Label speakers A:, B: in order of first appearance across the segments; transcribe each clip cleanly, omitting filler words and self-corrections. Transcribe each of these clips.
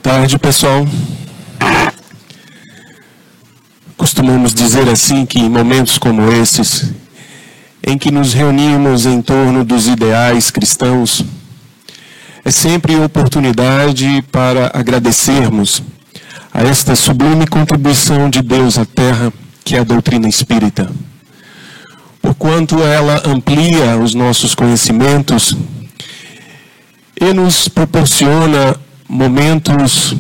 A: tarde, pessoal. Costumamos dizer assim que em momentos como esses, em que nos reunimos em torno dos ideais cristãos, é sempre oportunidade para agradecermos a esta sublime contribuição de Deus à Terra, que é a doutrina espírita. Porquanto ela amplia os nossos conhecimentos e nos proporciona momentos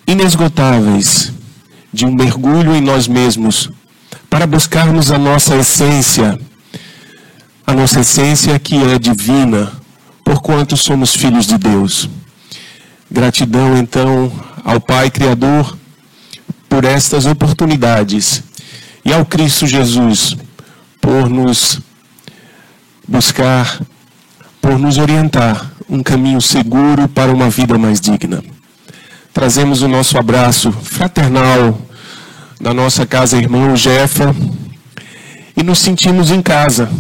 A: inesgotáveis de um mergulho em nós mesmos para buscarmos a nossa essência que é divina, porquanto somos filhos de Deus. Gratidão, então, ao Pai Criador por estas oportunidades e ao Cristo Jesus por nos buscar, por nos orientar um caminho seguro para uma vida mais digna. Trazemos o nosso abraço fraternal da nossa casa irmão Jefa e nos sentimos em casa,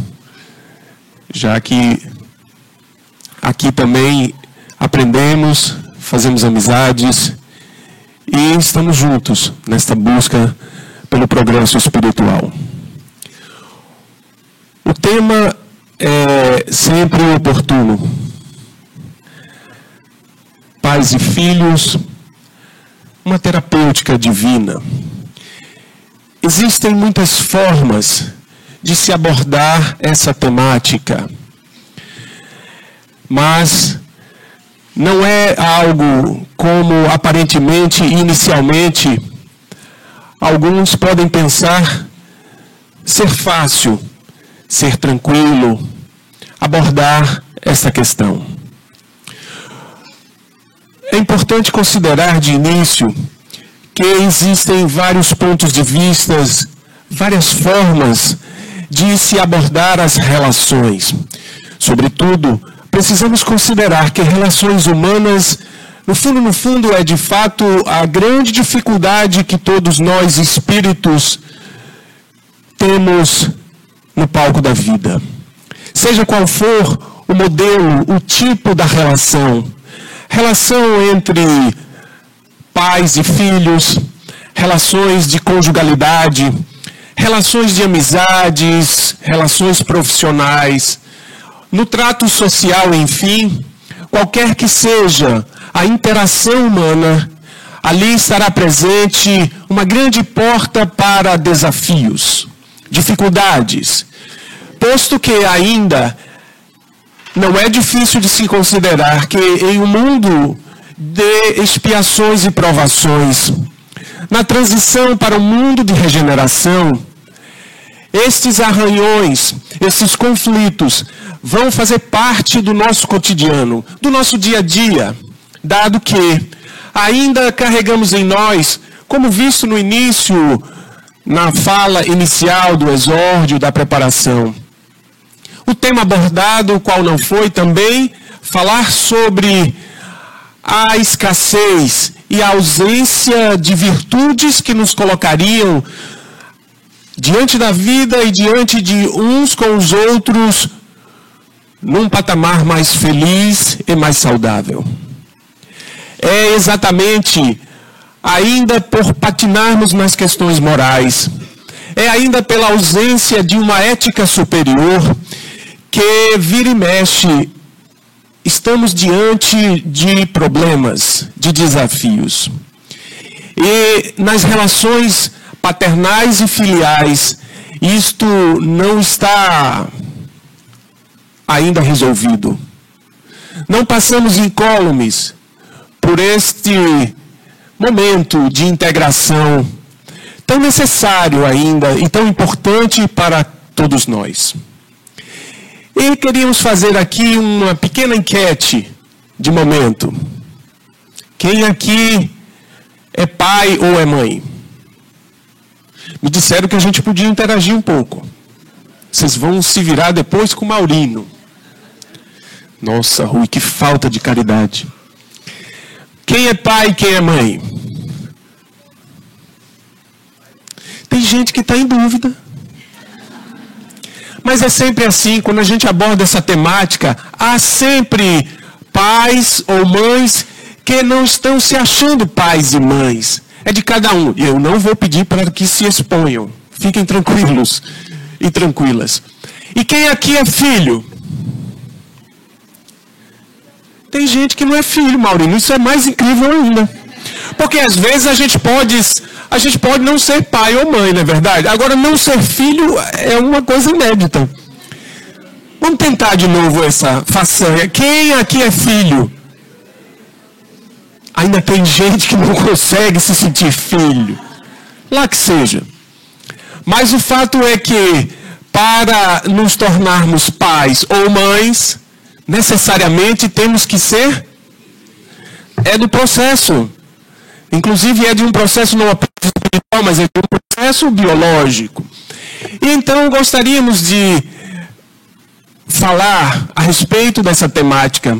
A: já que aqui também aprendemos, fazemos amizades e estamos juntos nesta busca pelo progresso espiritual. O tema é sempre oportuno. Pais e filhos, uma terapêutica divina. Existem muitas formas de se abordar essa temática, mas não é algo como aparentemente, inicialmente, alguns podem pensar ser fácil, ser tranquilo, abordar essa questão. É importante considerar de início que existem vários pontos de vista, várias formas de se abordar as relações. Sobretudo, precisamos considerar que relações humanas, no fundo, é de fato a grande dificuldade que todos nós, espíritos, temos no palco da vida. Seja qual for o modelo, o tipo da relação entre pais e filhos, relações de conjugalidade, relações de amizades, relações profissionais, no trato social, enfim, qualquer que seja a interação humana, ali estará presente uma grande porta para desafios, dificuldades, posto que ainda não é difícil de se considerar que em um mundo de expiações e provações, na transição para um mundo de regeneração, estes arranhões, esses conflitos vão fazer parte do nosso cotidiano, do nosso dia a dia, dado que ainda carregamos em nós, como visto no início, na fala inicial do exórdio, da preparação, o tema abordado, o qual não foi também, falar sobre a escassez e a ausência de virtudes que nos colocariam diante da vida e diante de uns com os outros num patamar mais feliz e mais saudável. É exatamente ainda por patinarmos nas questões morais, é ainda pela ausência de uma ética superior que vira e mexe, estamos diante de problemas, de desafios. E nas relações paternais e filiais, isto não está ainda resolvido. Não passamos incólumes por este momento de integração tão necessário ainda e tão importante para todos nós. E queríamos fazer aqui uma pequena enquete de momento. Quem aqui é pai ou é mãe? Me disseram que a gente podia interagir um pouco. Vocês vão se virar depois com o Maurino. Nossa, Rui, que falta de caridade. Quem é pai e quem é mãe? Tem gente que está em dúvida. Mas é sempre assim, quando a gente aborda essa temática, há sempre pais ou mães que não estão se achando pais e mães. É de cada um. Eu não vou pedir para que se exponham. Fiquem tranquilos e tranquilas. E quem aqui é filho? Tem gente que não é filho, Maurinho. Isso é mais incrível ainda. Porque às vezes a gente pode não ser pai ou mãe, não é verdade? Agora, não ser filho é uma coisa inédita. Vamos tentar de novo essa façanha. Quem aqui é filho? Ainda tem gente que não consegue se sentir filho. Lá que seja. Mas o fato é que, para nos tornarmos pais ou mães, necessariamente temos que ser... É do processo. Inclusive é de um processo não apenas espiritual, mas é de um processo biológico. E então gostaríamos de falar a respeito dessa temática,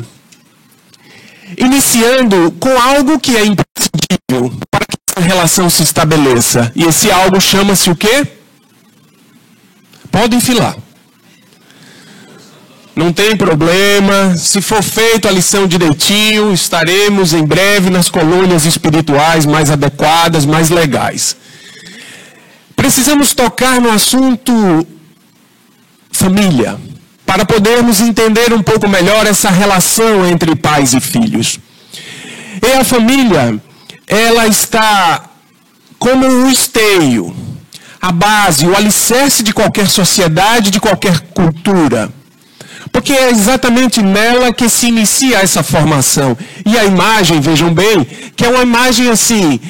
A: iniciando com algo que é imprescindível para que essa relação se estabeleça. E esse algo chama-se o quê? Pode enfilar. Não tem problema, se for feito a lição direitinho, estaremos em breve nas colônias espirituais mais adequadas, mais legais. Precisamos tocar no assunto família, para podermos entender um pouco melhor essa relação entre pais e filhos. E a família, ela está como um esteio, a base, o alicerce de qualquer sociedade, de qualquer cultura. Porque é exatamente nela que se inicia essa formação. E a imagem, vejam bem, que é uma imagem assim,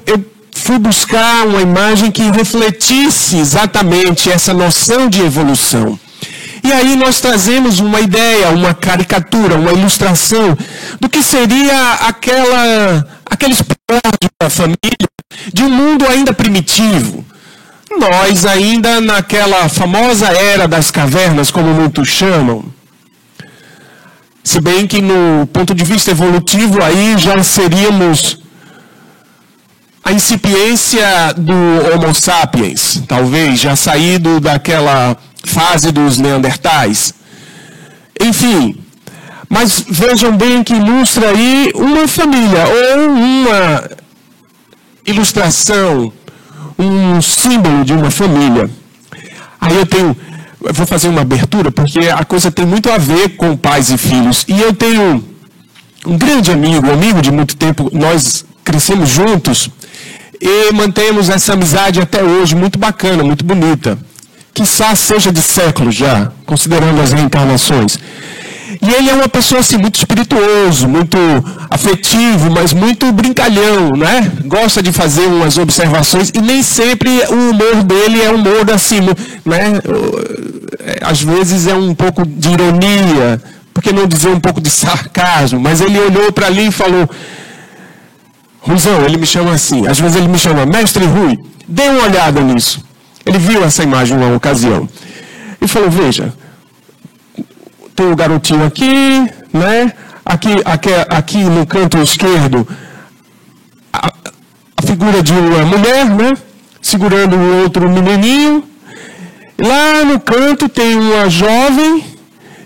A: eu fui buscar uma imagem que refletisse exatamente essa noção de evolução. E aí nós trazemos uma ideia, uma caricatura, uma ilustração do que seria aqueles primórdios da família de um mundo ainda primitivo. Nós ainda naquela famosa era das cavernas, como muitos chamam. Se bem que no ponto de vista evolutivo aí já seríamos a incipiência do Homo sapiens, talvez, já saído daquela fase dos neandertais. Enfim, mas vejam bem que ilustra aí uma família, ou uma ilustração, um símbolo de uma família. Aí eu vou fazer uma abertura, porque a coisa tem muito a ver com pais e filhos. E eu tenho um grande amigo de muito tempo, nós crescemos juntos, e mantemos essa amizade até hoje, muito bacana, muito bonita. Quiçá seja de séculos já, considerando as reencarnações. E ele é uma pessoa assim, muito espirituoso, muito afetivo, mas muito brincalhão, né? Gosta de fazer umas observações e nem sempre o humor dele é humor assim, né? Às vezes é um pouco de ironia, por que não dizer um pouco de sarcasmo? Mas ele olhou para ali e falou, Ruizão, ele me chama assim, às vezes ele me chama, Mestre Rui, dê uma olhada nisso. Ele viu essa imagem numa ocasião e falou, veja, tem o garotinho aqui, né? Aqui no canto esquerdo, a figura de uma mulher, né? Segurando um outro menininho. Lá no canto tem uma jovem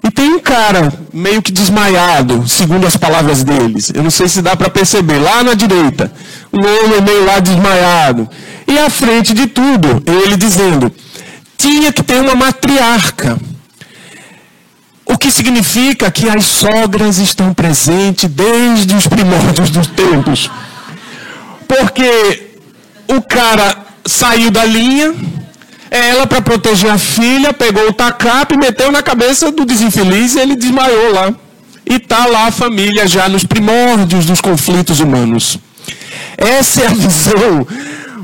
A: e tem um cara meio que desmaiado, segundo as palavras deles. Eu não sei se dá para perceber. Lá na direita, um homem meio lá desmaiado. E à frente de tudo, ele dizendo, tinha que ter uma matriarca. O que significa que as sogras estão presentes desde os primórdios dos tempos. Porque o cara saiu da linha, ela, para proteger a filha, pegou o tacape e meteu na cabeça do desinfeliz e ele desmaiou lá. E está lá a família já nos primórdios dos conflitos humanos. Essa é a visão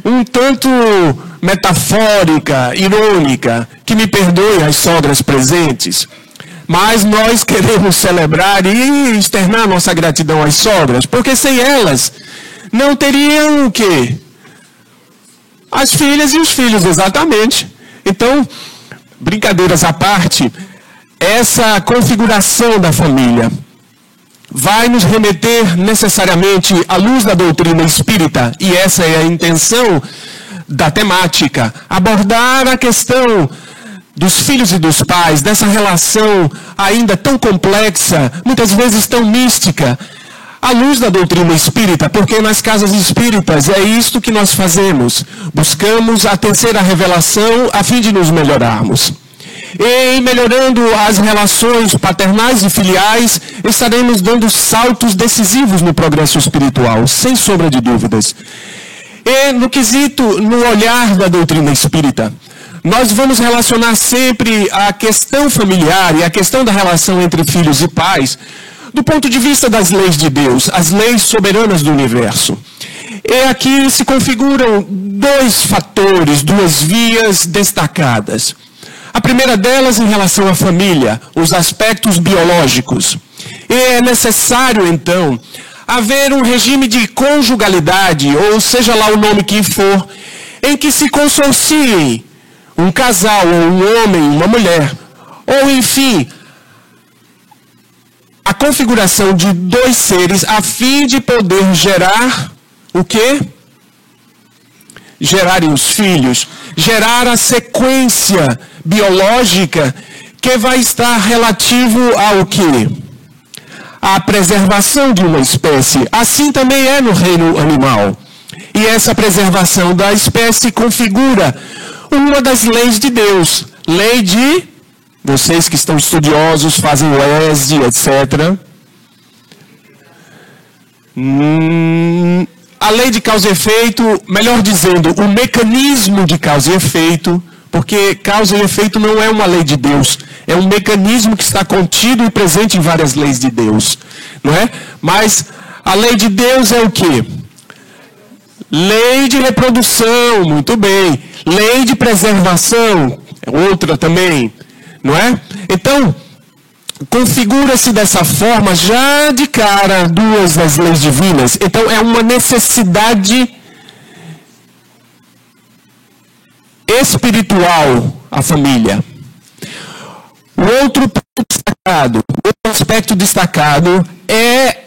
A: um tanto metafórica, irônica, que me perdoe as sogras presentes. Mas nós queremos celebrar e externar nossa gratidão às sogras, porque sem elas não teriam o quê? As filhas e os filhos, exatamente. Então, brincadeiras à parte, essa configuração da família vai nos remeter necessariamente à luz da doutrina espírita, e essa é a intenção da temática, abordar a questão dos filhos e dos pais, dessa relação ainda tão complexa, muitas vezes tão mística, à luz da doutrina espírita, porque nas casas espíritas é isto que nós fazemos. Buscamos a terceira revelação a fim de nos melhorarmos. E melhorando as relações paternais e filiais, estaremos dando saltos decisivos no progresso espiritual, sem sombra de dúvidas. E no quesito, no olhar da doutrina espírita, nós vamos relacionar sempre a questão familiar e a questão da relação entre filhos e pais do ponto de vista das leis de Deus, as leis soberanas do universo. E aqui se configuram dois fatores, duas vias destacadas. A primeira delas em relação à família, os aspectos biológicos. E é necessário, então, haver um regime de conjugalidade, ou seja lá o nome que for, em que se consociem um casal, ou um homem, uma mulher, ou enfim, a configuração de dois seres a fim de poder gerar o quê? Gerarem os filhos, gerar a sequência biológica que vai estar relativo ao quê? À preservação de uma espécie. Assim também é no reino animal. E essa preservação da espécie configura uma das leis de Deus. Lei de, vocês que estão estudiosos, fazem o ESD, etc. A lei de causa e efeito, melhor dizendo, o mecanismo de causa e efeito, porque causa e efeito não é uma lei de Deus, é um mecanismo que está contido e presente em várias leis de Deus, não é? Mas a lei de Deus é o quê? Lei de reprodução, muito bem. Lei de preservação, outra também, não é? Então, configura-se dessa forma já de cara duas das leis divinas. Então, é uma necessidade espiritual a família. O outro aspecto destacado é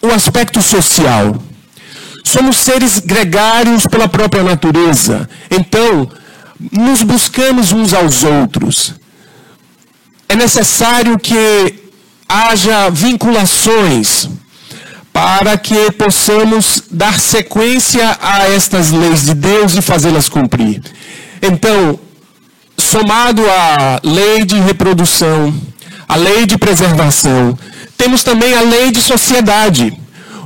A: o aspecto social. Somos seres gregários pela própria natureza. Então, nos buscamos uns aos outros. É necessário que haja vinculações para que possamos dar sequência a estas leis de Deus e fazê-las cumprir. Então, somado à lei de reprodução, a lei de preservação, temos também a lei de sociedade.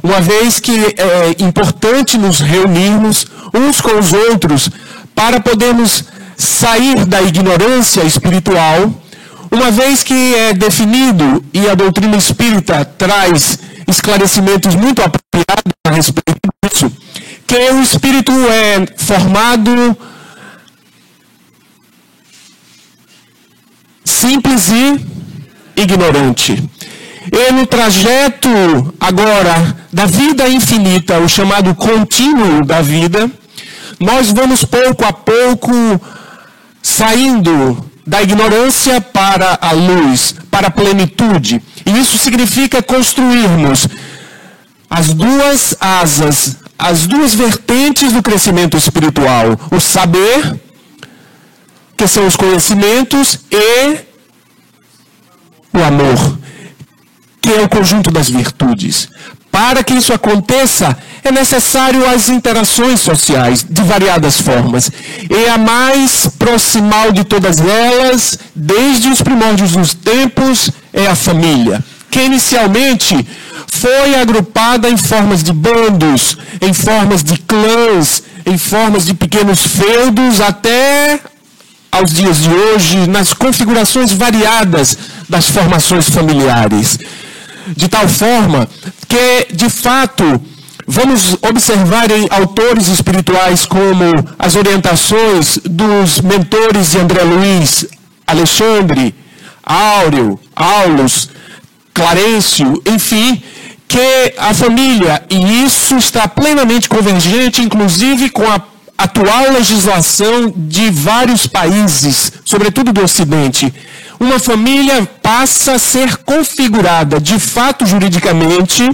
A: Uma vez que é importante nos reunirmos uns com os outros para podermos sair da ignorância espiritual, uma vez que é definido, e a doutrina espírita traz esclarecimentos muito apropriados a respeito disso, que o espírito é formado simples e ignorante. E no trajeto, agora, da vida infinita, o chamado contínuo da vida, nós vamos pouco a pouco saindo da ignorância para a luz, para a plenitude. E isso significa construirmos as duas asas, as duas vertentes do crescimento espiritual. O saber, que são os conhecimentos, e o amor, que é o conjunto das virtudes. Para que isso aconteça, é necessário as interações sociais, de variadas formas. E a mais proximal de todas elas, desde os primórdios dos tempos, é a família, que inicialmente foi agrupada em formas de bandos, em formas de clãs, em formas de pequenos feudos, até aos dias de hoje, nas configurações variadas das formações familiares. De tal forma que, de fato, vamos observar em autores espirituais como as orientações dos mentores de André Luiz, Alexandre, Áureo, Aulus, Clarencio, enfim, que a família, e isso está plenamente convergente, inclusive com a atual legislação de vários países, sobretudo do Ocidente, uma família passa a ser configurada, de fato, juridicamente,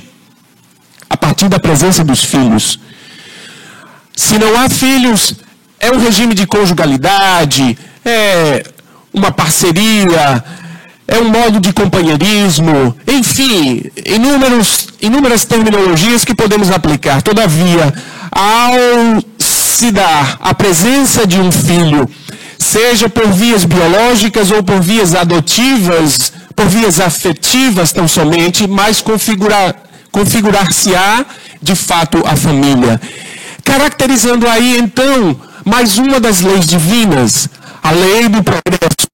A: a partir da presença dos filhos. Se não há filhos, é um regime de conjugalidade, uma parceria, é um modo de companheirismo, enfim, inúmeras terminologias que podemos aplicar. Todavia, ao se dar a presença de um filho, seja por vias biológicas ou por vias adotivas, por vias afetivas tão somente, mas configurar-se-á de fato a família. Caracterizando aí então mais uma das leis divinas, a lei do progresso,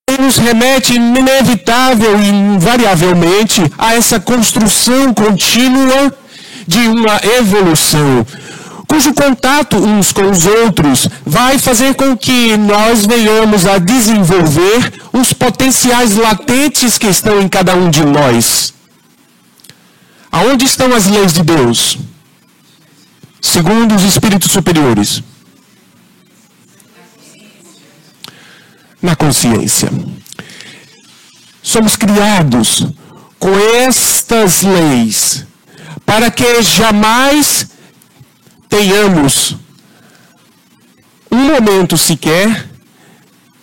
A: que nos remete inevitável e invariavelmente a essa construção contínua de uma evolução, cujo contato uns com os outros vai fazer com que nós venhamos a desenvolver os potenciais latentes que estão em cada um de nós. Aonde estão as leis de Deus? Segundo os espíritos superiores. Na consciência. Somos criados com estas leis para que jamais tenhamos um momento sequer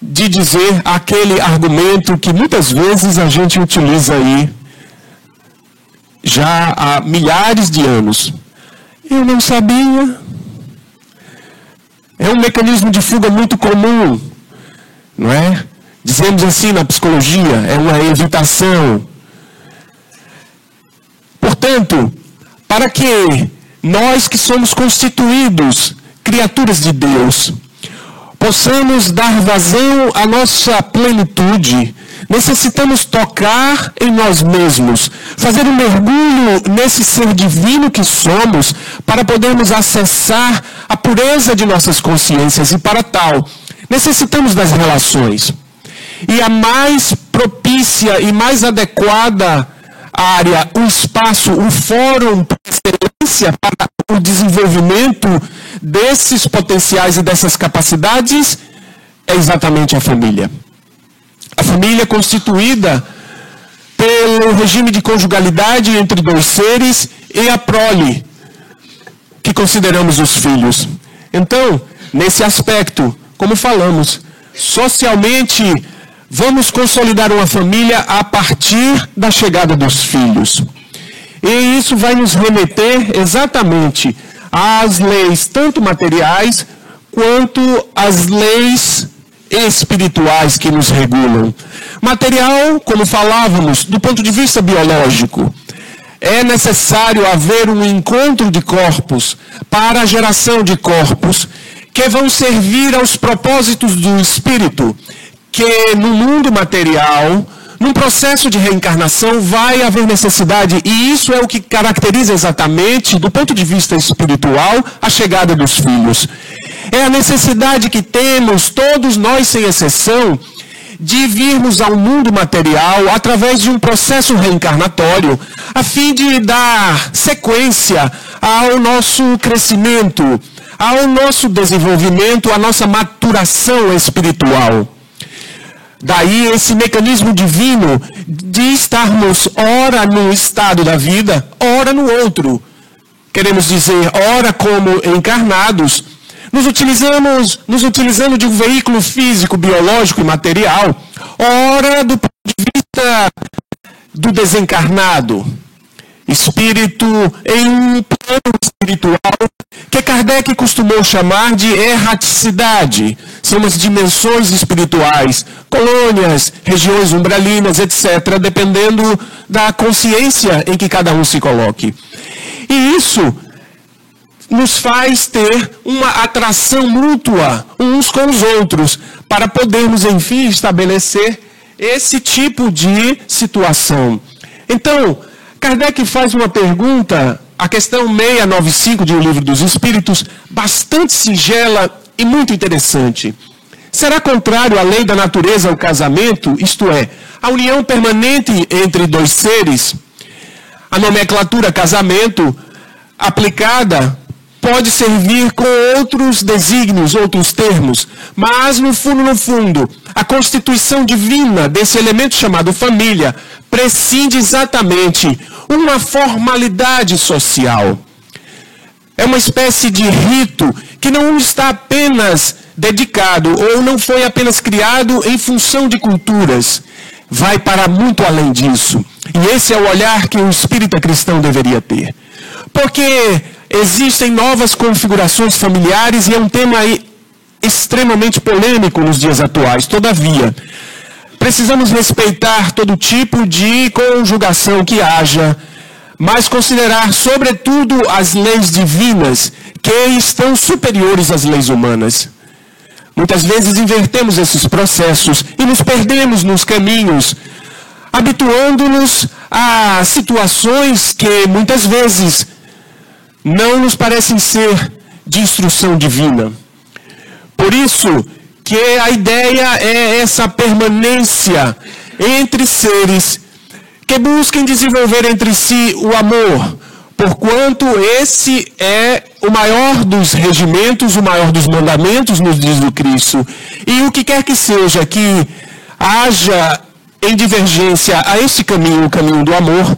A: de dizer aquele argumento que muitas vezes a gente utiliza aí já há milhares de anos. Eu não sabia. É um mecanismo de fuga muito comum, não é? Dizemos assim na psicologia, é uma evitação. Portanto, para que nós que somos constituídos criaturas de Deus, possamos dar vazão à nossa plenitude, necessitamos tocar em nós mesmos, fazer um mergulho nesse ser divino que somos, para podermos acessar a pureza de nossas consciências. E para tal, necessitamos das relações. E a mais propícia e mais adequada área, o espaço, o fórum por excelência para o desenvolvimento desses potenciais e dessas capacidades é exatamente a família. A família constituída pelo regime de conjugalidade entre dois seres e a prole, que consideramos os filhos. Então, nesse aspecto, como falamos, socialmente vamos consolidar uma família a partir da chegada dos filhos. E isso vai nos remeter exatamente às leis, tanto materiais, quanto às leis espirituais que nos regulam. Material, como falávamos, do ponto de vista biológico, é necessário haver um encontro de corpos para a geração de corpos que vão servir aos propósitos do espírito, que no mundo material, num processo de reencarnação, vai haver necessidade, e isso é o que caracteriza exatamente, do ponto de vista espiritual, a chegada dos filhos. É a necessidade que temos, todos nós sem exceção, de virmos ao mundo material através de um processo reencarnatório, a fim de dar sequência ao nosso crescimento, ao nosso desenvolvimento, à nossa maturação espiritual. Daí esse mecanismo divino de estarmos ora num estado da vida, ora no outro. Queremos dizer, ora como encarnados, nos utilizando de um veículo físico, biológico e material, ora do ponto de vista do desencarnado, espírito em um plano espiritual que Kardec costumou chamar de erraticidade. São as dimensões espirituais, colônias, regiões umbralinas, etc., dependendo da consciência em que cada um se coloque. E isso nos faz ter uma atração mútua uns com os outros, para podermos, enfim, estabelecer esse tipo de situação. Então, Kardec faz uma pergunta, a questão 695 de O Livro dos Espíritos, bastante singela e muito interessante. Será contrário à lei da natureza ao casamento, isto é, a união permanente entre dois seres? A nomenclatura casamento, aplicada, pode servir com outros desígnios, outros termos, mas no fundo, a constituição divina desse elemento chamado família prescinde exatamente uma formalidade social. É uma espécie de rito que não está apenas dedicado ou não foi apenas criado em função de culturas, vai para muito além disso. E esse é o olhar que o espírita cristão deveria ter. Porque existem novas configurações familiares e é um tema extremamente polêmico nos dias atuais. Todavia, precisamos respeitar todo tipo de conjugação que haja, mas considerar, sobretudo, as leis divinas que estão superiores às leis humanas. Muitas vezes invertemos esses processos e nos perdemos nos caminhos, habituando-nos a situações que muitas vezes não nos parecem ser de instrução divina. Por isso que a ideia é essa permanência entre seres que busquem desenvolver entre si o amor, porquanto esse é o maior dos regimentos, o maior dos mandamentos, nos diz o Cristo. E o que quer que seja que haja em divergência a este caminho, o caminho do amor,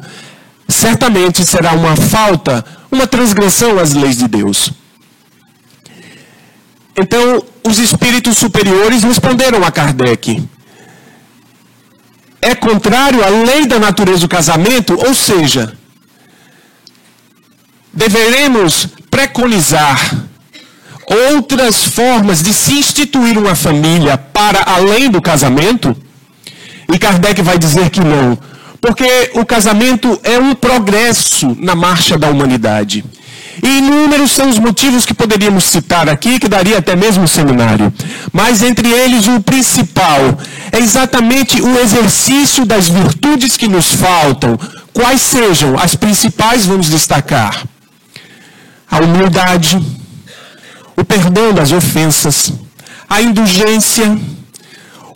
A: certamente será uma falta, uma transgressão às leis de Deus. Então, os espíritos superiores responderam a Kardec: é contrário à lei da natureza do casamento, ou seja, deveremos preconizar outras formas de se instituir uma família para além do casamento? E Kardec vai dizer que não, porque o casamento é um progresso na marcha da humanidade. E inúmeros são os motivos que poderíamos citar aqui, que daria até mesmo um seminário. Mas entre eles o principal é exatamente o exercício das virtudes que nos faltam. Quais sejam as principais, vamos destacar: a humildade, o perdão das ofensas, a indulgência.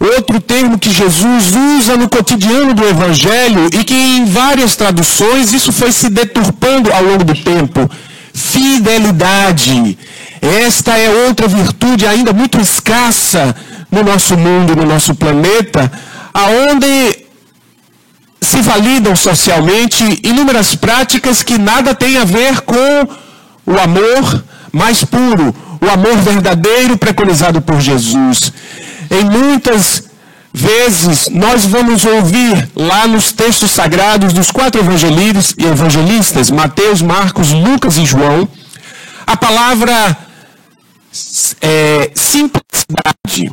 A: Outro termo que Jesus usa no cotidiano do Evangelho e que em várias traduções isso foi se deturpando ao longo do tempo: fidelidade. Esta é outra virtude ainda muito escassa no nosso mundo, no nosso planeta, aonde se validam socialmente inúmeras práticas que nada têm a ver com o amor mais puro, o amor verdadeiro preconizado por Jesus. Em muitas vezes nós vamos ouvir lá nos textos sagrados dos 4 evangelistas, Mateus, Marcos, Lucas e João, a palavra simplicidade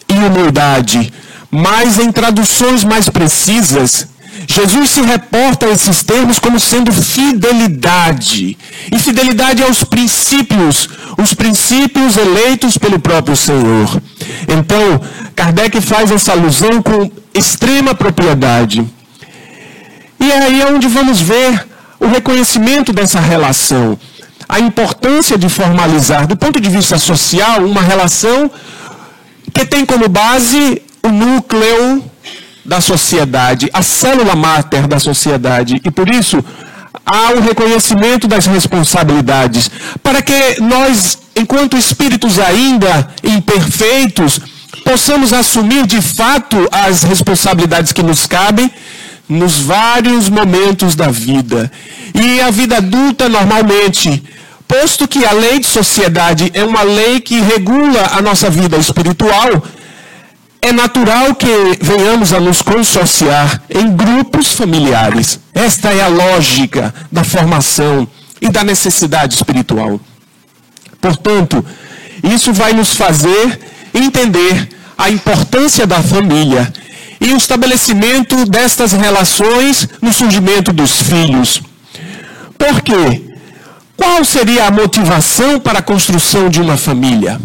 A: e humildade, mas em traduções mais precisas, Jesus se reporta a esses termos como sendo fidelidade. E fidelidade aos princípios, os princípios eleitos pelo próprio Senhor. Então, Kardec faz essa alusão com extrema propriedade. E aí é onde vamos ver o reconhecimento dessa relação. A importância de formalizar, do ponto de vista social, uma relação que tem como base o núcleo da sociedade, a célula máter da sociedade. E por isso, há o reconhecimento das responsabilidades, para que nós, enquanto espíritos ainda imperfeitos, possamos assumir de fato as responsabilidades que nos cabem nos vários momentos da vida. E a vida adulta, normalmente, posto que a lei de sociedade é uma lei que regula a nossa vida espiritual, é natural que venhamos a nos consociar em grupos familiares. Esta é a lógica da formação e da necessidade espiritual. Portanto, isso vai nos fazer entender a importância da família e o estabelecimento destas relações no surgimento dos filhos. Por quê? Qual seria a motivação para a construção de uma família?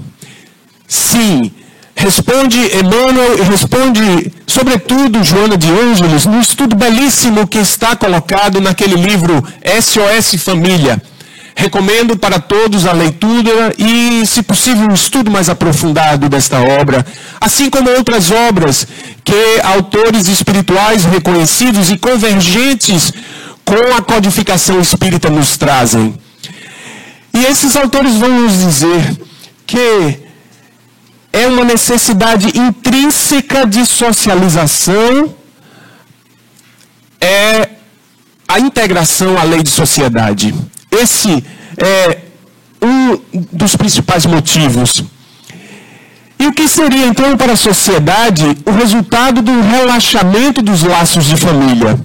A: Sim, responde Emmanuel e responde, sobretudo, Joana de Ângeles, no estudo belíssimo que está colocado naquele livro SOS Família. Recomendo para todos a leitura e, se possível, um estudo mais aprofundado desta obra, assim como outras obras que autores espirituais reconhecidos e convergentes com a codificação espírita nos trazem. E esses autores vão nos dizer que é uma necessidade intrínseca de socialização, é a integração à lei de sociedade. Esse é um dos principais motivos. E o que seria, então, para a sociedade o resultado do relaxamento dos laços de família?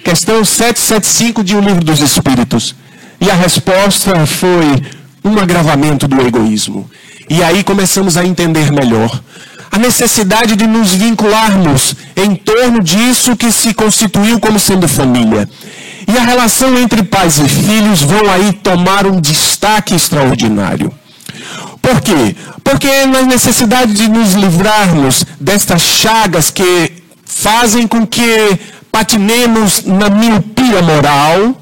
A: Questão 775 de O Livro dos Espíritos. E a resposta foi um agravamento do egoísmo. E aí começamos a entender melhor a necessidade de nos vincularmos em torno disso que se constituiu como sendo família. E a relação entre pais e filhos vão aí tomar um destaque extraordinário. Por quê? Porque na necessidade de nos livrarmos destas chagas que fazem com que patinemos na miopia moral,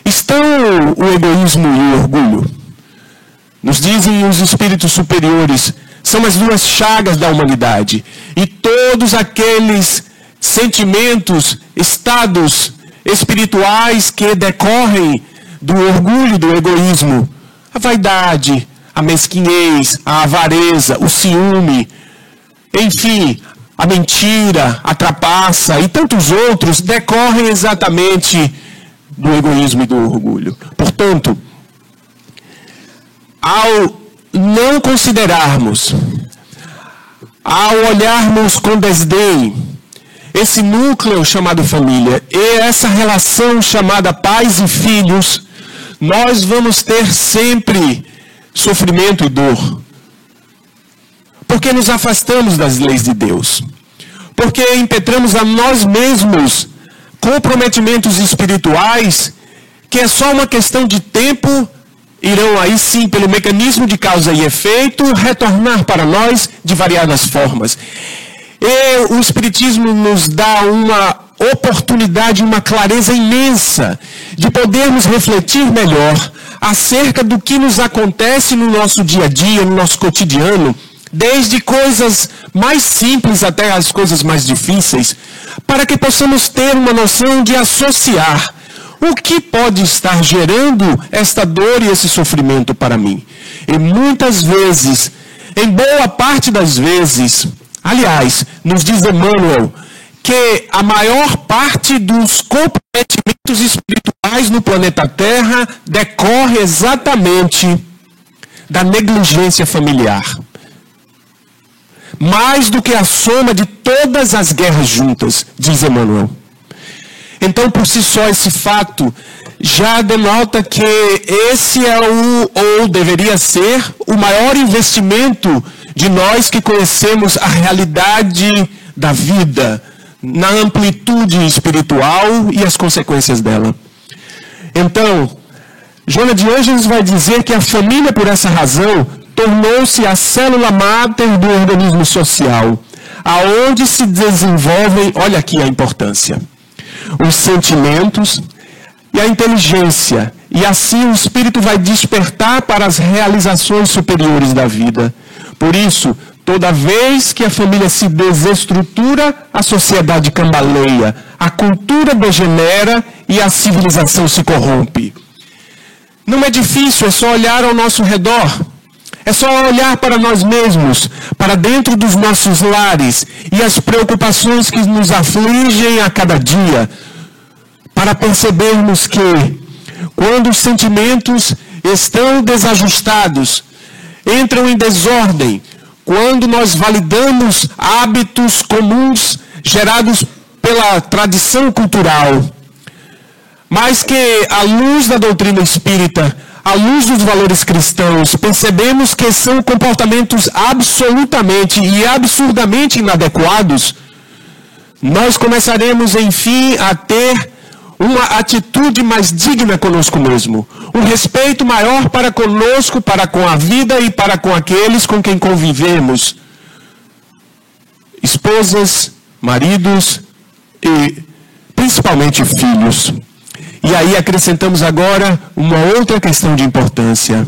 A: estão o egoísmo e o orgulho. Nos dizem os espíritos superiores, são as duas chagas da humanidade. E todos aqueles sentimentos, estados espirituais que decorrem do orgulho e do egoísmo, a vaidade, a mesquinhez, a avareza, o ciúme, enfim, a mentira, a trapaça e tantos outros decorrem exatamente do egoísmo e do orgulho. Portanto, ao não considerarmos, ao olharmos com desdém esse núcleo chamado família e essa relação chamada pais e filhos, nós vamos ter sempre sofrimento e dor. Porque nos afastamos das leis de Deus. Porque impetramos a nós mesmos comprometimentos espirituais que é só uma questão de tempo, irão aí sim, pelo mecanismo de causa e efeito, retornar para nós de variadas formas. E o Espiritismo nos dá uma oportunidade, uma clareza imensa de podermos refletir melhor acerca do que nos acontece no nosso dia a dia, no nosso cotidiano, desde coisas mais simples até as coisas mais difíceis, para que possamos ter uma noção de associar o que pode estar gerando esta dor e esse sofrimento para mim. E muitas vezes, em boa parte das vezes, aliás, nos diz Emmanuel, que a maior parte dos comprometimentos espirituais no planeta Terra decorre exatamente da negligência familiar. Mais do que a soma de todas as guerras juntas, diz Emmanuel. Então, por si só, esse fato já denota que esse é ou deveria ser, o maior investimento de nós que conhecemos a realidade da vida, na amplitude espiritual e as consequências dela. Então, Joana de Ângeles vai dizer que a família, por essa razão, tornou-se a célula máter do organismo social, aonde se desenvolvem, olha aqui a importância, os sentimentos e a inteligência, e assim o espírito vai despertar para as realizações superiores da vida. Por isso, toda vez que a família se desestrutura, a sociedade cambaleia, a cultura degenera e a civilização se corrompe. Não é difícil, é só olhar ao nosso redor. É só olhar para nós mesmos, para dentro dos nossos lares e as preocupações que nos afligem a cada dia, para percebermos que, quando os sentimentos estão desajustados, entram em desordem, quando nós validamos hábitos comuns gerados pela tradição cultural, mas que, à luz da doutrina espírita, à luz dos valores cristãos, percebemos que são comportamentos absolutamente e absurdamente inadequados, nós começaremos, enfim, a ter uma atitude mais digna conosco mesmo, um respeito maior para conosco, para com a vida e para com aqueles com quem convivemos, esposas, maridos e principalmente filhos. E aí acrescentamos agora uma outra questão de importância.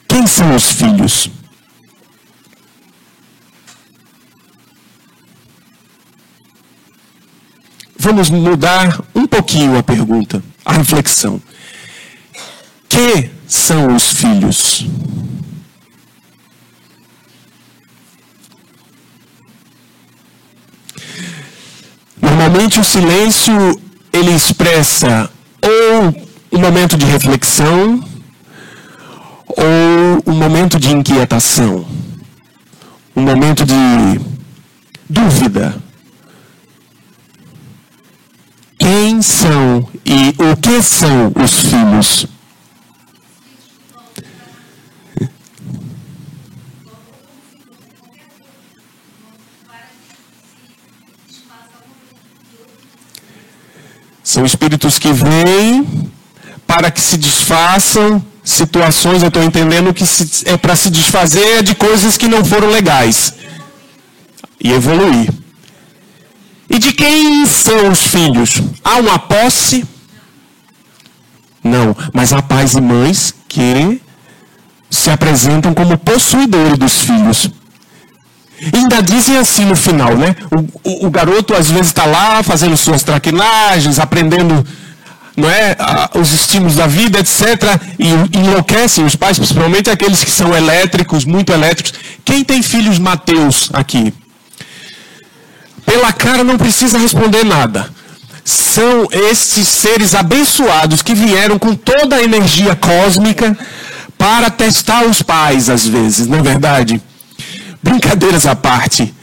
A: Quem são os filhos? Vamos mudar um pouquinho a pergunta, a reflexão. Que são os filhos? Normalmente o silêncio, ele expressa ou um momento de reflexão, ou um momento de inquietação, um momento de dúvida? Quem são e o que são os filhos? São espíritos que vêm para que se desfaçam situações, eu estou entendendo que é para se desfazer de coisas que não foram legais e evoluir. E de quem são os filhos? Há uma posse? Não, mas há pais e mães que se apresentam como possuidores dos filhos. E ainda dizem assim no final, né? O garoto às vezes está lá fazendo suas traquinagens, aprendendo, não é, os estímulos da vida, etc. E enlouquecem os pais, principalmente aqueles que são elétricos, muito elétricos. Quem tem filhos Mateus aqui? Pela cara não precisa responder nada. São esses seres abençoados que vieram com toda a energia cósmica para testar os pais, às vezes, não é verdade? Brincadeiras à parte,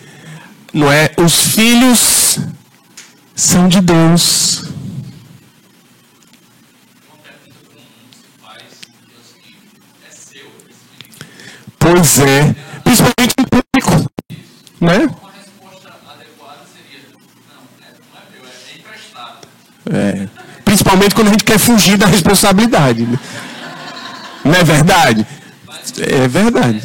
A: não é? Os filhos são de Deus. Pois é, principalmente em público, né? Principalmente quando a gente quer fugir da responsabilidade. Não é verdade? É verdade.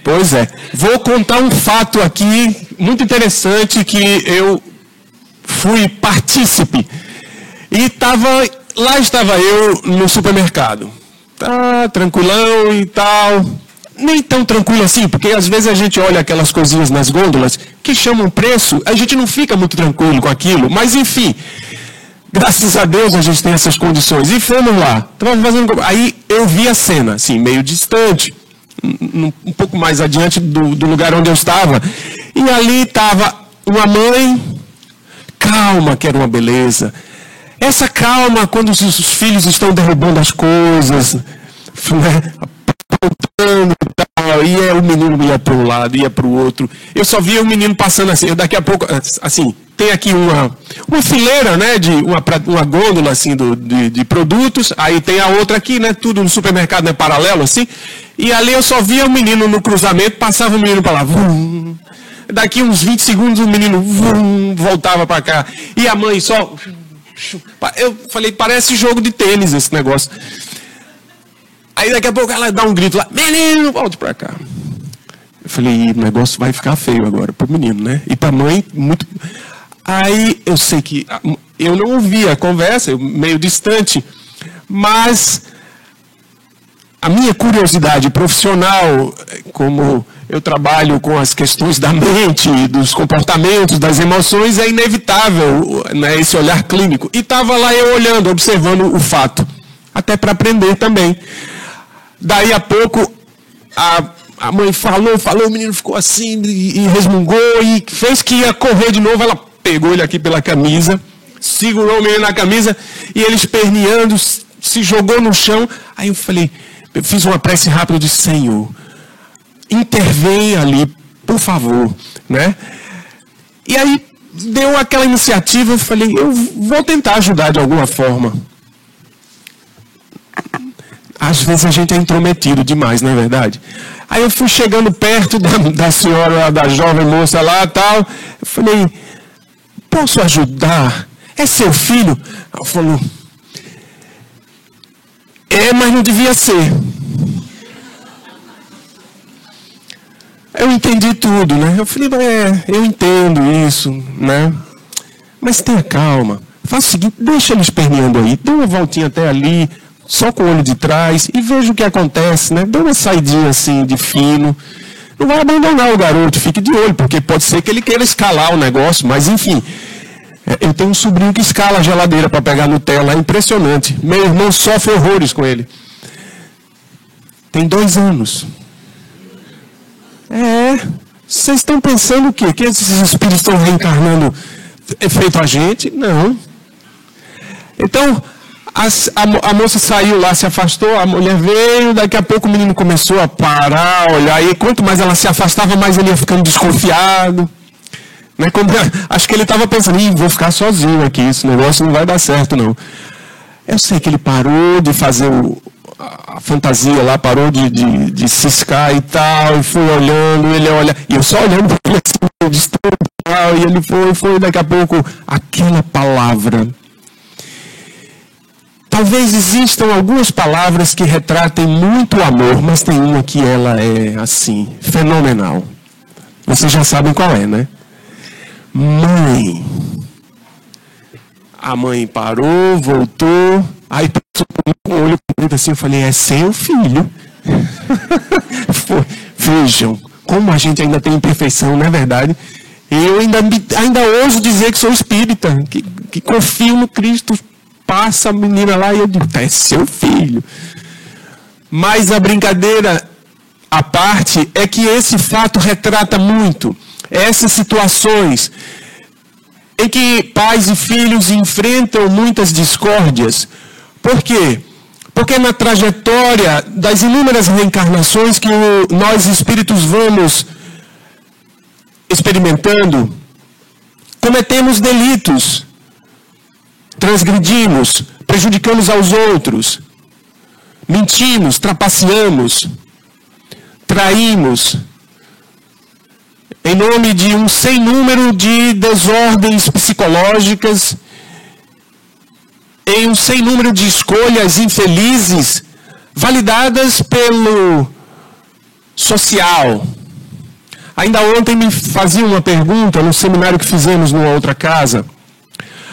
A: Pois é. Vou contar um fato aqui muito interessante que eu fui partícipe. E lá estava eu no supermercado. Tá, tranquilão e tal. Nem tão tranquilo assim, porque às vezes a gente olha aquelas coisinhas nas gôndolas que chamam preço, a gente não fica muito tranquilo com aquilo, mas enfim, graças a Deus a gente tem essas condições. E fomos lá. Aí eu vi a cena, assim, meio distante, um pouco mais adiante do lugar onde eu estava. E ali estava uma mãe, calma, que era uma beleza. Essa calma quando os filhos estão derrubando as coisas, né? E o menino ia para um lado, ia para o outro. Eu só via o menino passando assim. Daqui a pouco, assim, tem aqui uma fileira, né, de uma gôndola assim de produtos. Aí tem a outra aqui, né, tudo no supermercado, né, paralelo assim. E ali eu só via o menino no cruzamento, passava o menino para lá. Vum. Daqui uns 20 segundos o menino voltava para cá. E a mãe só... Eu falei, parece jogo de tênis esse negócio. Aí daqui a pouco ela dá um grito lá, menino, volte pra cá. Eu falei, o negócio vai ficar feio agora pro menino, né? E pra mãe, muito... Aí eu sei que eu não ouvi a conversa, meio distante, mas a minha curiosidade profissional, como eu trabalho com as questões da mente, dos comportamentos, das emoções, é inevitável, né, esse olhar clínico. E estava lá eu olhando, observando o fato, até para aprender também. Daí a pouco, a mãe falou, o menino ficou assim, e resmungou, e fez que ia correr de novo. Ela pegou ele aqui pela camisa, segurou o menino na camisa, e ele esperneando, se jogou no chão. Aí eu falei, eu fiz uma prece rápida, eu disse, Senhor, intervém ali, por favor, né? E aí deu aquela iniciativa, eu falei, eu vou tentar ajudar de alguma forma. Às vezes a gente é intrometido demais, não é verdade? Aí eu fui chegando perto da senhora, da jovem moça lá e tal. Eu falei, posso ajudar? É seu filho? Ela falou, mas não devia ser. Eu entendi tudo, né? Eu falei, eu entendo isso, né? Mas tenha calma. Faça o seguinte, deixa ele esperneando aí, dê uma voltinha até ali, só com o olho de trás, e veja o que acontece, né? Dê uma saidinha assim, de fino. Não vai abandonar o garoto, fique de olho, porque pode ser que ele queira escalar o negócio, mas enfim. Eu tenho um sobrinho que escala a geladeira para pegar Nutella, é impressionante. Meu irmão sofre horrores com ele. Tem 2 anos. Vocês estão pensando o quê? Que esses espíritos estão reencarnando feito a gente? Não. Então, A moça saiu lá, se afastou, a mulher veio, daqui a pouco o menino começou a parar, olhar, e quanto mais ela se afastava, mais ele ia ficando desconfiado. Né? Acho que ele estava pensando, vou ficar sozinho aqui, esse negócio não vai dar certo não. Eu sei que ele parou de fazer a fantasia lá, parou de ciscar e tal, e foi olhando, ele olha, e eu só olhando para ele assim, distante e tal, e ele foi, daqui a pouco, aquela palavra. Talvez existam algumas palavras que retratem muito o amor, mas tem uma que ela é, assim, fenomenal. Vocês já sabem qual é, né? Mãe. A mãe parou, voltou, aí passou com o olho comprido assim, eu falei, é seu filho. Vejam, como a gente ainda tem imperfeição, não é verdade? Eu ainda ouso dizer que sou espírita, que confio no Cristo. Passa a menina lá e eu digo, é seu filho. Mas a brincadeira à parte é que esse fato retrata muito essas situações em que pais e filhos enfrentam muitas discórdias. Por quê? Porque na trajetória das inúmeras reencarnações que nós espíritos vamos experimentando, cometemos delitos. Transgredimos, prejudicamos aos outros, mentimos, trapaceamos, traímos, em nome de um sem número de desordens psicológicas, em um sem número de escolhas infelizes, validadas pelo social. Ainda ontem me faziam uma pergunta no seminário que fizemos numa outra casa,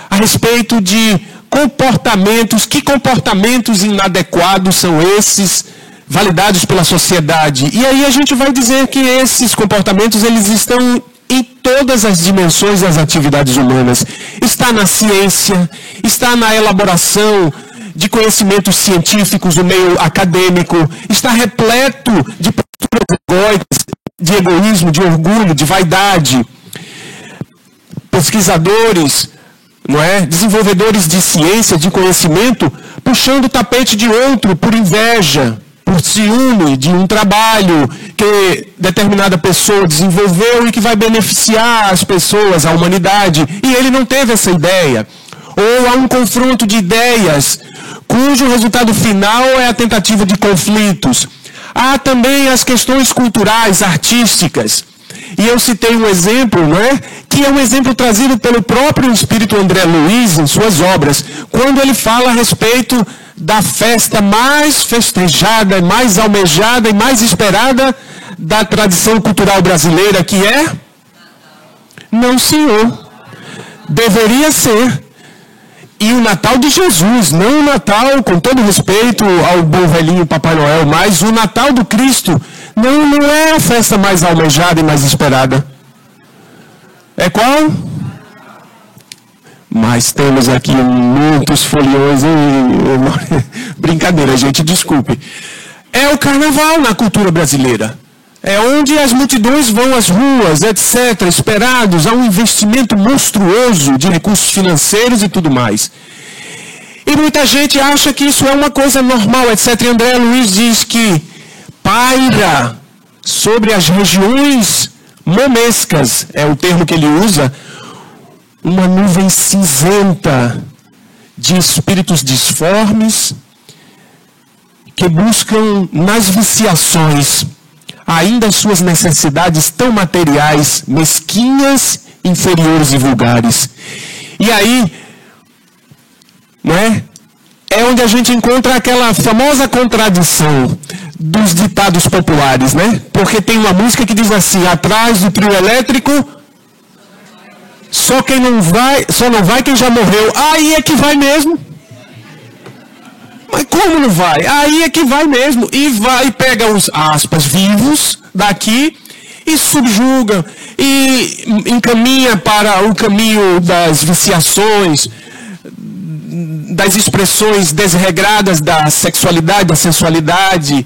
A: a respeito de comportamentos, que comportamentos inadequados são esses validados pela sociedade? E aí a gente vai dizer que esses comportamentos, eles estão em todas as dimensões das atividades humanas. Está na ciência, está na elaboração de conhecimentos científicos no meio acadêmico, está repleto de posturas egóicas, de egoísmo, de orgulho, de vaidade. Pesquisadores, não é? Desenvolvedores de ciência, de conhecimento, puxando o tapete de outro por inveja, por ciúme de um trabalho que determinada pessoa desenvolveu e que vai beneficiar as pessoas, a humanidade, e ele não teve essa ideia. Ou há um confronto de ideias, cujo resultado final é a tentativa de conflitos. Há também as questões culturais, artísticas. E eu citei um exemplo, não é? Que é um exemplo trazido pelo próprio espírito André Luiz em suas obras, quando ele fala a respeito da festa mais festejada, mais almejada e mais esperada da tradição cultural brasileira, que é? Não, senhor. Deveria ser. E o Natal de Jesus, não o Natal, com todo respeito ao bom velhinho Papai Noel, mas o Natal do Cristo, não é a festa mais almejada e mais esperada. É qual? Mas temos aqui muitos foliões e... Brincadeira, gente, desculpe. É o carnaval na cultura brasileira. É onde as multidões vão às ruas, etc., esperados, há um investimento monstruoso de recursos financeiros e tudo mais. E muita gente acha que isso é uma coisa normal, etc. E André Luiz diz que paira sobre as regiões momescas, é o termo que ele usa, uma nuvem cinzenta de espíritos disformes que buscam nas viciações ainda as suas necessidades tão materiais, mesquinhas, inferiores e vulgares. E aí, não é? É onde a gente encontra aquela famosa contradição dos ditados populares, né? Porque tem uma música que diz assim, atrás do trio elétrico, só não vai quem já morreu. Aí é que vai mesmo. Mas como não vai? Aí é que vai mesmo. E vai, pega os, aspas, vivos daqui e subjuga. E encaminha para o caminho das viciações, das expressões desregradas da sexualidade, da sensualidade,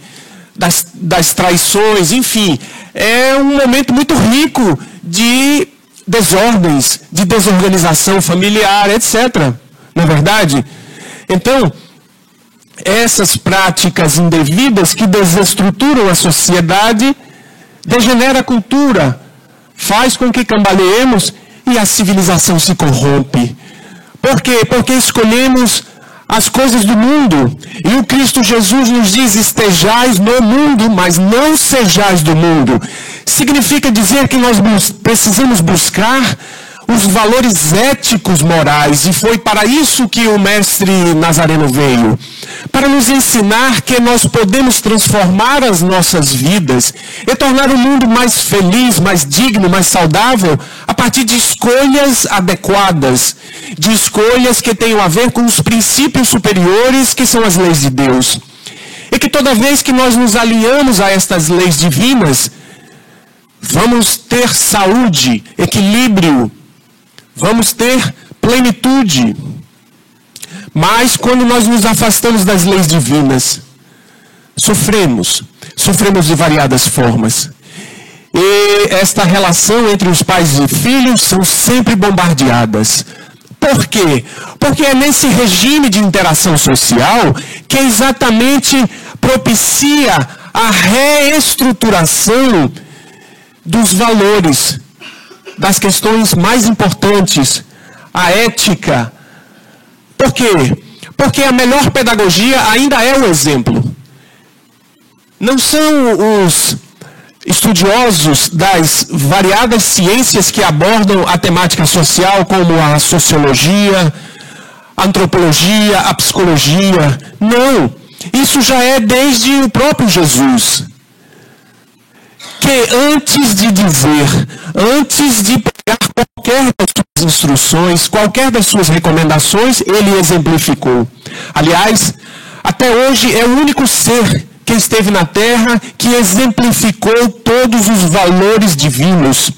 A: das traições, enfim. É um momento muito rico de desordens, de desorganização familiar, etc. Não é verdade? Então, essas práticas indevidas que desestruturam a sociedade, degenera a cultura, faz com que cambaleemos e a civilização se corrompe. Por quê? Porque escolhemos as coisas do mundo. E o Cristo Jesus nos diz: estejais no mundo, mas não sejais do mundo. Significa dizer que nós precisamos buscar os valores éticos morais, e foi para isso que o mestre Nazareno veio, para nos ensinar que nós podemos transformar as nossas vidas e tornar o mundo mais feliz, mais digno, mais saudável, a partir de escolhas adequadas, de escolhas que tenham a ver com os princípios superiores, que são as leis de Deus. E que toda vez que nós nos alinhamos a estas leis divinas, vamos ter saúde, equilíbrio, vamos ter plenitude. Mas quando nós nos afastamos das leis divinas, sofremos de variadas formas. E esta relação entre os pais e filhos são sempre bombardeadas. Por quê? Porque é nesse regime de interação social que exatamente propicia a reestruturação dos valores, das questões mais importantes, a ética. Por quê? Porque a melhor pedagogia ainda é o exemplo. Não são os estudiosos das variadas ciências que abordam a temática social, como a sociologia, a antropologia, a psicologia. Não. Isso já é desde o próprio Jesus. Que antes de dizer, antes de pegar qualquer das suas instruções, qualquer das suas recomendações, ele exemplificou. Aliás, até hoje é o único ser que esteve na terra que exemplificou todos os valores divinos.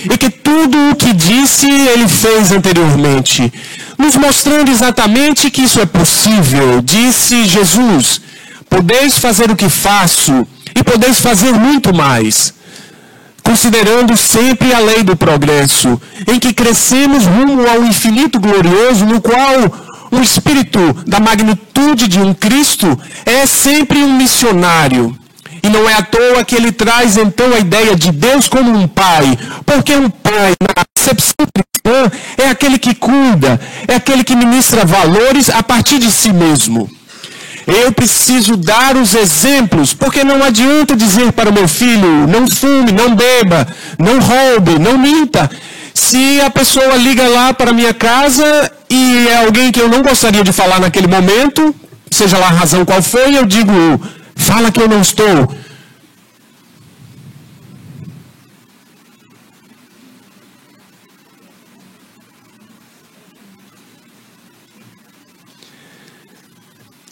A: E que tudo o que disse, ele fez anteriormente, nos mostrando exatamente que isso é possível. Disse Jesus: podeis fazer o que faço, e podeis fazer muito mais, considerando sempre a lei do progresso, em que crescemos rumo ao infinito glorioso, no qual o espírito da magnitude de um Cristo é sempre um missionário. E não é à toa que ele traz então a ideia de Deus como um pai, porque um pai, na acepção cristã, é aquele que cuida, é aquele que ministra valores a partir de si mesmo. Eu preciso dar os exemplos, porque não adianta dizer para o meu filho: não fume, não beba, não roube, não minta. Se a pessoa liga lá para a minha casa e é alguém que eu não gostaria de falar naquele momento, seja lá a razão qual for, eu digo: fala que eu não estou.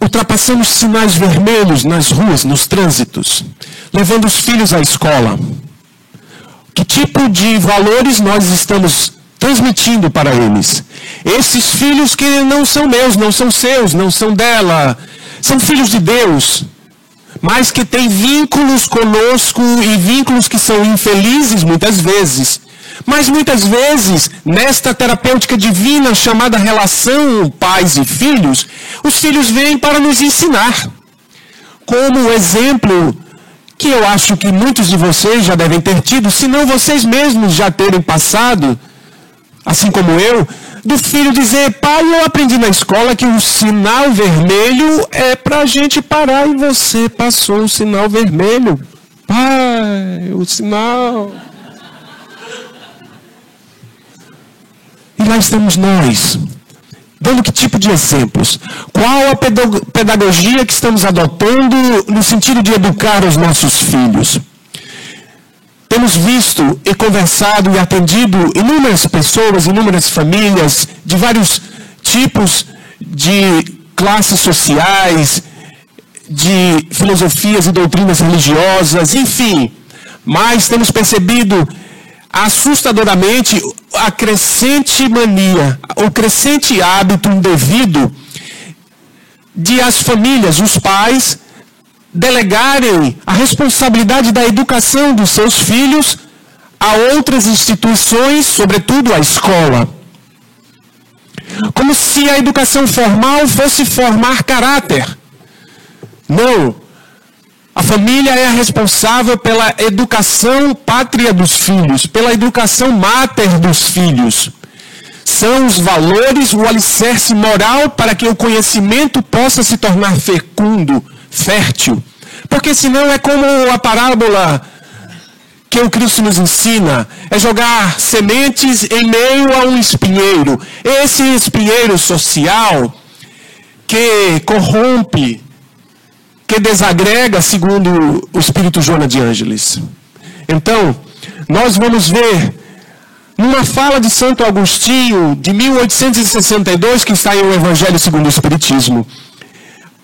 A: Ultrapassamos sinais vermelhos nas ruas, nos trânsitos, levando os filhos à escola. Que tipo de valores nós estamos transmitindo para eles? Esses filhos que não são meus, não são seus, não são dela, são filhos de Deus, mas que têm vínculos conosco e vínculos que são infelizes muitas vezes. Mas muitas vezes, nesta terapêutica divina chamada relação pais e filhos, os filhos vêm para nos ensinar. Como exemplo que eu acho que muitos de vocês já devem ter tido, se não vocês mesmos já terem passado, assim como eu, do filho dizer: pai, eu aprendi na escola que o sinal vermelho é para a gente parar e você passou o sinal vermelho. Pai, o sinal... E lá estamos nós, dando que tipo de exemplos? Qual a pedagogia que estamos adotando no sentido de educar os nossos filhos? Temos visto e conversado e atendido inúmeras pessoas, inúmeras famílias, de vários tipos de classes sociais, de filosofias e doutrinas religiosas, enfim. Mas temos percebido assustadoramente a crescente mania, o crescente hábito indevido de as famílias, os pais, delegarem a responsabilidade da educação dos seus filhos a outras instituições, sobretudo a escola. Como se a educação formal fosse formar caráter. Não. A família é a responsável pela educação pátria dos filhos, pela educação máter dos filhos. São os valores, o alicerce moral para que o conhecimento possa se tornar fecundo, fértil. Porque senão é como a parábola que o Cristo nos ensina, é jogar sementes em meio a um espinheiro. Esse espinheiro social que corrompe, que desagrega, segundo o Espírito Joana de Ângeles. Então, nós vamos ver numa fala de Santo Agostinho, de 1862, que está em O Evangelho segundo o Espiritismo.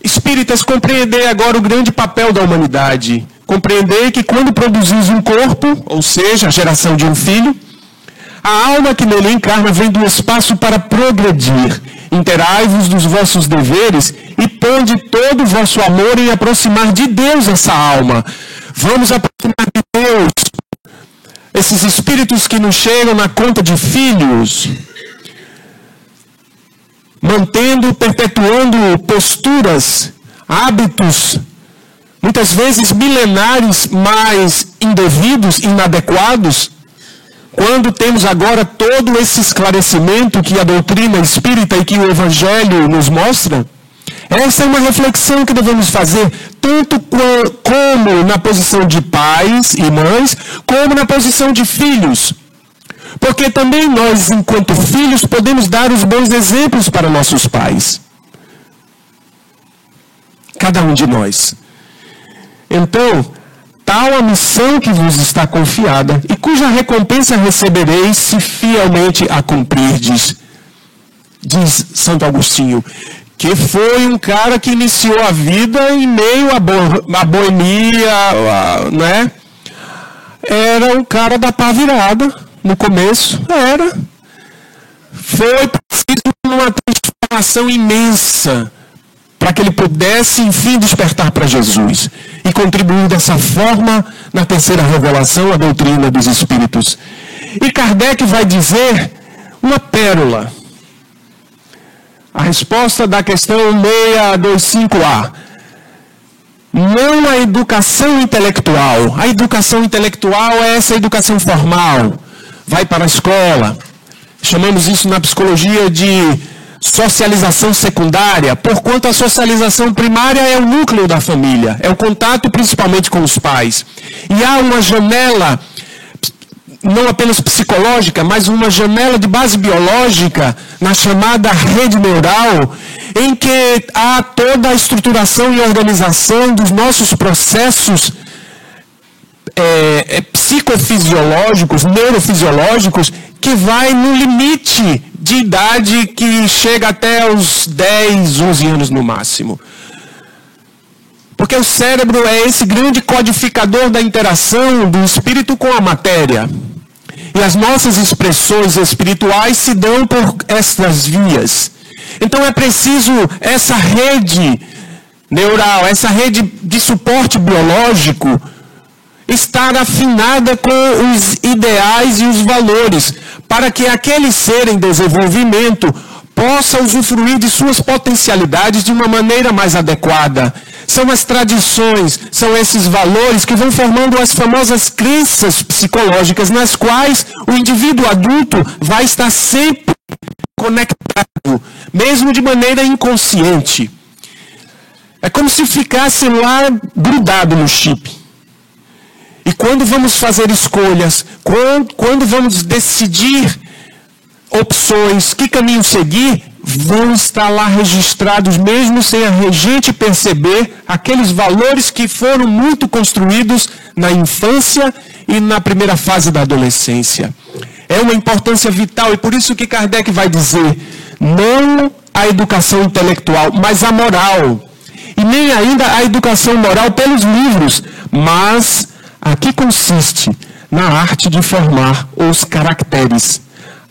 A: Espíritas, compreender agora o grande papel da humanidade. Compreender que quando produzis um corpo, ou seja, a geração de um filho, a alma que nele encarna vem do espaço para progredir. Interai-vos dos vossos deveres e ponde todo o vosso amor em aproximar de Deus essa alma. Vamos aproximar de Deus. Esses espíritos que nos chegam na conta de filhos, mantendo, perpetuando posturas, hábitos, muitas vezes milenares, mas indevidos, inadequados, quando temos agora todo esse esclarecimento que a doutrina espírita e que o Evangelho nos mostra, essa é uma reflexão que devemos fazer, tanto como na posição de pais e mães, como na posição de filhos. Porque também nós, enquanto filhos, podemos dar os bons exemplos para nossos pais. Cada um de nós. Então, tal a missão que vos está confiada, e cuja recompensa recebereis se fielmente a cumprirdes. Diz Santo Agostinho, que foi um cara que iniciou a vida em meio à boemia, né? Era um cara da pá virada, no começo, era. Foi preciso uma transformação imensa para que ele pudesse, enfim, despertar para Jesus e contribuir dessa forma na terceira revelação, a doutrina dos Espíritos. E Kardec vai dizer uma pérola. A resposta da questão 625A. Não a educação intelectual. A educação intelectual é essa educação formal. Vai para a escola. Chamamos isso na psicologia de socialização secundária, porquanto a socialização primária é o núcleo da família, é o contato principalmente com os pais. E há uma janela, não apenas psicológica, mas uma janela de base biológica, na chamada rede neural, em que há toda a estruturação e organização dos nossos processos psicofisiológicos, neurofisiológicos, que vai no limite de idade que chega até os 10, 11 anos no máximo. Porque o cérebro é esse grande codificador da interação do espírito com a matéria. E as nossas expressões espirituais se dão por estas vias. Então é preciso essa rede neural, essa rede de suporte biológico, estar afinada com os ideais e os valores, para que aquele ser em desenvolvimento possa usufruir de suas potencialidades de uma maneira mais adequada. São as tradições, são esses valores que vão formando as famosas crenças psicológicas, nas quais o indivíduo adulto vai estar sempre conectado, mesmo de maneira inconsciente. É como se ficasse lá grudado no chip. E quando vamos fazer escolhas, quando vamos decidir opções, que caminho seguir, vão estar lá registrados, mesmo sem a regente perceber, aqueles valores que foram muito construídos na infância e na primeira fase da adolescência. É uma importância vital, e por isso que Kardec vai dizer, não a educação intelectual, mas a moral. E nem ainda a educação moral pelos livros, mas aqui consiste na arte de formar os caracteres,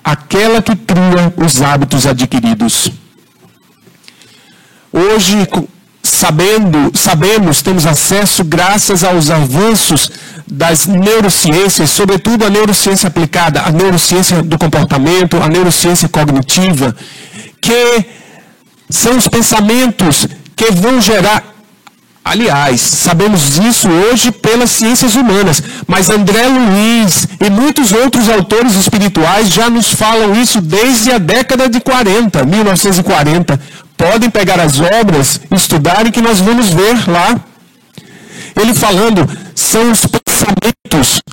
A: aquela que cria os hábitos adquiridos. Hoje, sabemos, temos acesso, graças aos avanços das neurociências, sobretudo a neurociência aplicada, a neurociência do comportamento, a neurociência cognitiva, que são os pensamentos que vão gerar Aliás, sabemos disso hoje pelas ciências humanas, mas André Luiz e muitos outros autores espirituais já nos falam isso desde a década de 1940. Podem pegar as obras, estudarem, que nós vamos ver lá. Ele falando, são os pensamentos,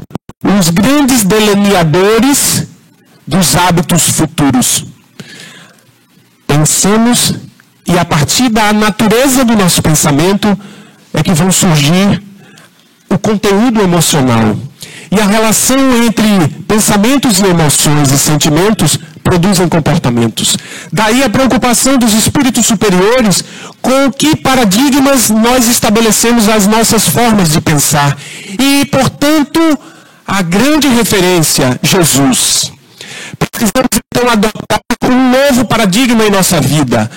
A: os grandes delineadores dos hábitos futuros. Pensamos e a partir da natureza do nosso pensamento é que vão surgir o conteúdo emocional. E a relação entre pensamentos e emoções e sentimentos produzem comportamentos. Daí a preocupação dos espíritos superiores com que paradigmas nós estabelecemos as nossas formas de pensar. E, portanto, a grande referência, Jesus. Precisamos, então, adotar um novo paradigma em nossa vida.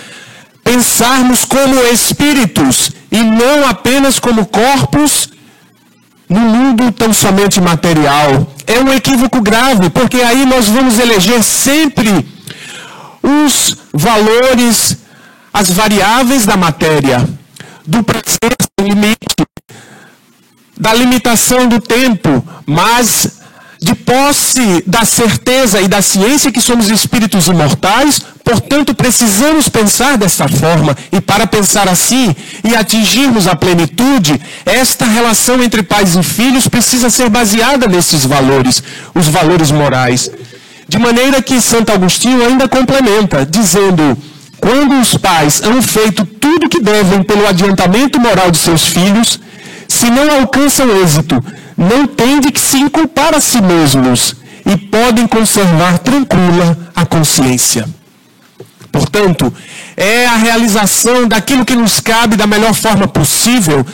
A: Pensarmos como espíritos e não apenas como corpos no mundo tão somente material. É um equívoco grave, porque aí nós vamos eleger sempre os valores, as variáveis da matéria, do prazer sem limite, da limitação do tempo, mas de posse da certeza e da ciência que somos espíritos imortais. Portanto, precisamos pensar desta forma, e para pensar assim e atingirmos a plenitude, esta relação entre pais e filhos precisa ser baseada nesses valores, os valores morais. De maneira que Santo Agostinho ainda complementa, dizendo, quando os pais hão feito tudo o que devem pelo adiantamento moral de seus filhos, se não alcançam êxito, não têm de que se inculpar a si mesmos e podem conservar tranquila a consciência. Portanto, é a realização daquilo que nos cabe da melhor forma possível,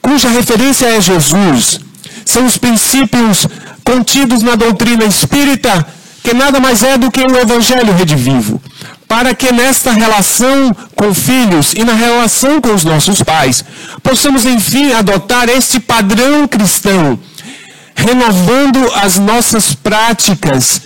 A: cuja referência é Jesus. São os princípios contidos na doutrina espírita, que nada mais é do que o Evangelho redivivo. Para que nesta relação com filhos e na relação com os nossos pais, possamos enfim adotar este padrão cristão, renovando as nossas práticas,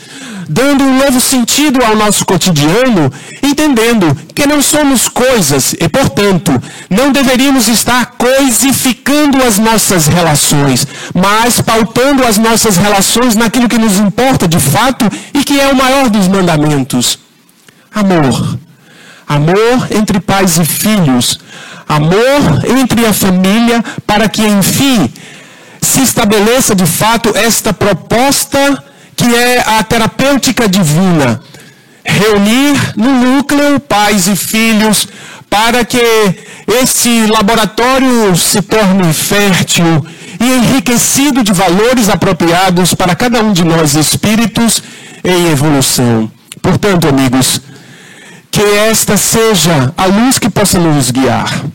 A: dando um novo sentido ao nosso cotidiano, entendendo que não somos coisas e, portanto, não deveríamos estar coisificando as nossas relações, mas pautando as nossas relações naquilo que nos importa de fato e que é o maior dos mandamentos. Amor. Amor entre pais e filhos. Amor entre a família, para que, enfim, se estabeleça de fato esta proposta que é a terapêutica divina. Reunir no núcleo pais e filhos para que esse laboratório se torne fértil e enriquecido de valores apropriados para cada um de nós espíritos em evolução. Portanto, amigos, que esta seja a luz que possa nos guiar.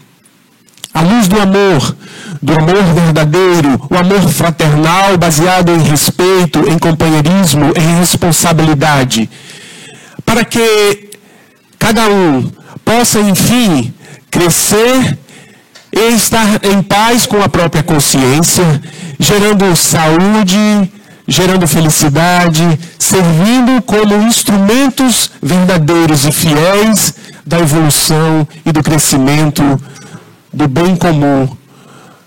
A: A luz do amor verdadeiro, o amor fraternal baseado em respeito, em companheirismo, em responsabilidade. Para que cada um possa, enfim, crescer e estar em paz com a própria consciência, gerando saúde, gerando felicidade, servindo como instrumentos verdadeiros e fiéis da evolução e do crescimento, do bem comum,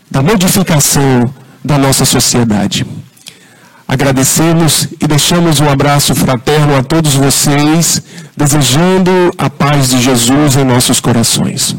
A: da modificação da nossa sociedade. Agradecemos e deixamos um abraço fraterno a todos vocês, desejando a paz de Jesus em nossos corações.